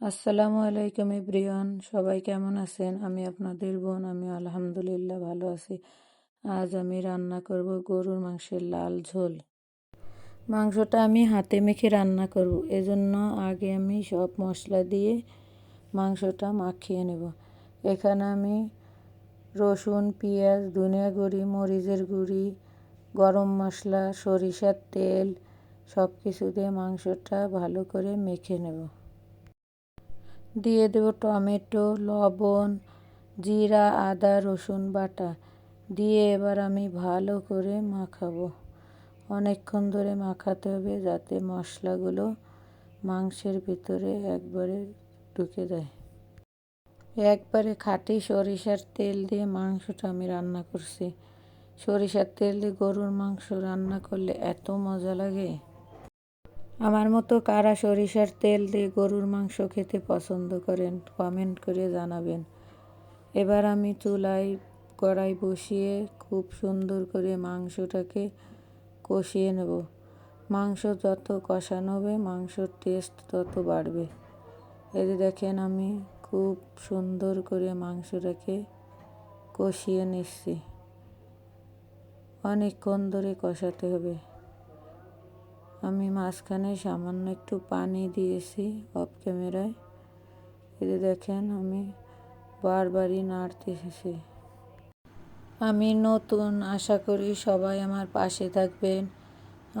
আসসালামু আলাইকুম এভরিওয়ান, সবাই কেমন আছেন? আমি আপনাদের বোন, আমি আলহামদুলিল্লাহ ভালো আছি। আজ আমি রান্না করব গরুর মাংসের লাল ঝোল। মাংসটা আমি হাতে মেখে রান্না করব, এজন্য আগে আমি সব মশলা দিয়ে মাংসটা মাখিয়ে নেব। এখানে আমি রসুন, পেঁয়াজ, ধনিয়া গুঁড়ি, মরিচের গুঁড়ি, গরম মশলা, সরিষার তেল সব কিছু দিয়ে মাংসটা ভালো করে মেখে নেব। দিয়ে দেব টমেটো, লবণ, জিরা, আদা, রসুন বাটা দিয়ে এবার আমি ভালো করে মাখাবো। অনেকক্ষণ ধরে মাখাতে হবে যাতে মশলাগুলো মাংসের ভিতরে একবারে ঢুকে যায়। একবারে খাঁটি সরিষার তেল দিয়ে মাংসটা আমি রান্না করছি। সরিষার তেল দিয়ে গরুর মাংস রান্না করলে এত মজা লাগে। আমার মতো কারা সরিষার তেল দিয়ে গরুর মাংস খেতে পছন্দ করেন কমেন্ট করে জানাবেন। এবার আমি চুলায় কড়াই বসিয়ে খুব সুন্দর করে মাংসটাকে কষিয়ে নেব। মাংস যত কষানো হবে মাংসর টেস্ট তত বাড়বে। এই যে দেখেন আমি খুব সুন্দর করে মাংসটাকে কষিয়ে নিচ্ছি। অনেকক্ষণ ধরে কষাতে হবে। আমি মাঝখানে সামান্য একটু পানি দিয়েছি অফ ক্যামেরায়। এই যে দেখেন আমি বারবারই নাড়তেছি। আমি নতুন, আশা করি সবাই আমার পাশে থাকবেন।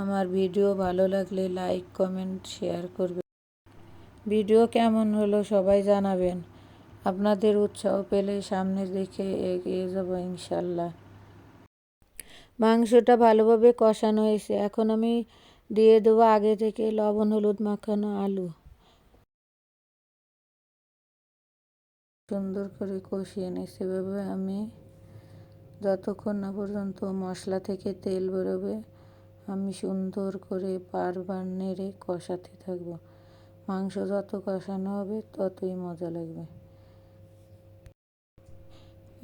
আমার ভিডিও ভালো লাগলে লাইক, কমেন্ট, শেয়ার করবেন। ভিডিও কেমন হলো সবাই জানাবেন। আপনাদের উৎসাহ পেলে সামনের দিকে এগিয়ে যাব ইনশাল্লাহ। মাংসটা ভালোভাবে কষানো হয়েছে, এখন আমি দিয়ে দেবো আগে থেকে লবণ হলুদ মাখানো আলু। সুন্দর করে কষিয়ে নিই। সেভাবে আমি যতক্ষণ না পর্যন্ত মশলা থেকে তেল বেরোবে আমি সুন্দর করে বারবার নেড়ে কষাতে থাকবো। মাংস যত কষানো হবে ততই মজা লাগবে।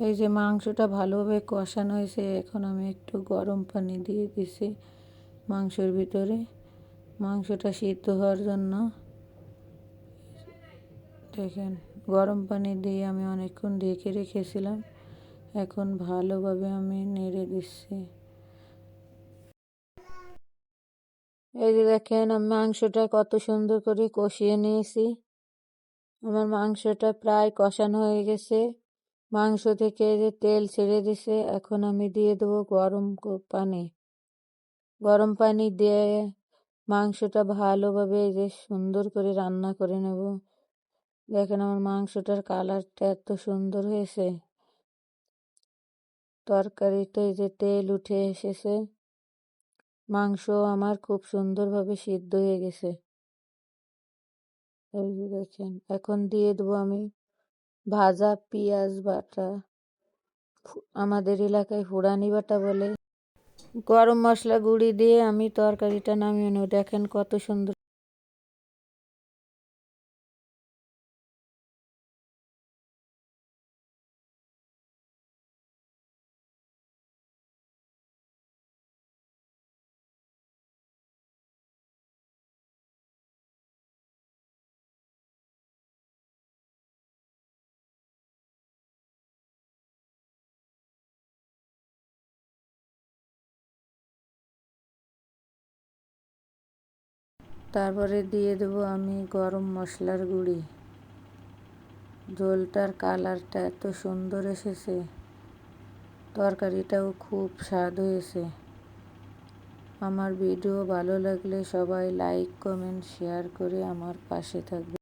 এই যে মাংসটা ভালোভাবে কষানো হয়েছে, এখন আমি একটু গরম পানি দিয়ে দিছি মাংসের ভিতরে মাংসটা সিদ্ধ হওয়ার জন্য। দেখেন গরম পানি দিয়ে আমি অনেকক্ষণ ঢেকে রেখেছিলাম, এখন ভালোভাবে আমি নেড়ে দিচ্ছি। এই যে দেখেন আমি মাংসটা কত সুন্দর করে কষিয়ে নিয়েছি। আমার মাংসটা প্রায় কষানো হয়ে গেছে। মাংস থেকে যে তেল ছেড়ে দিছে, এখন আমি দিয়ে দেবো গরম পানি। গরম পানি দিয়ে মাংসটা ভালোভাবে যে সুন্দর করে রান্না করে নেব। দেখেন আমার মাংসটার কালারটা এত সুন্দর হয়েছে। তরকারিতে যে তেল উঠে এসেছে, মাংস আমার খুব সুন্দরভাবে সিদ্ধ হয়ে গেছে। এই যে দেখেন এখন দিয়ে দেবো আমি ভাজা পেঁয়াজ বাটা, আমাদের এলাকায় ফুরানি বাটা বলে। গরম মশলা গুঁড়ি দিয়ে আমি তরকারিটা নামিয়ে নেব। দেখেন কত সুন্দর। তারপরে দিয়ে দেবো আমি গরম মশলার গুঁড়ি। ঝোলটার কালারটা এত সুন্দর এসেছে, তরকারিটাও খুব স্বাদ হয়েছে। আমার ভিডিও ভালো লাগলে সবাই লাইক, কমেন্ট, শেয়ার করে আমার পাশে থাকবে।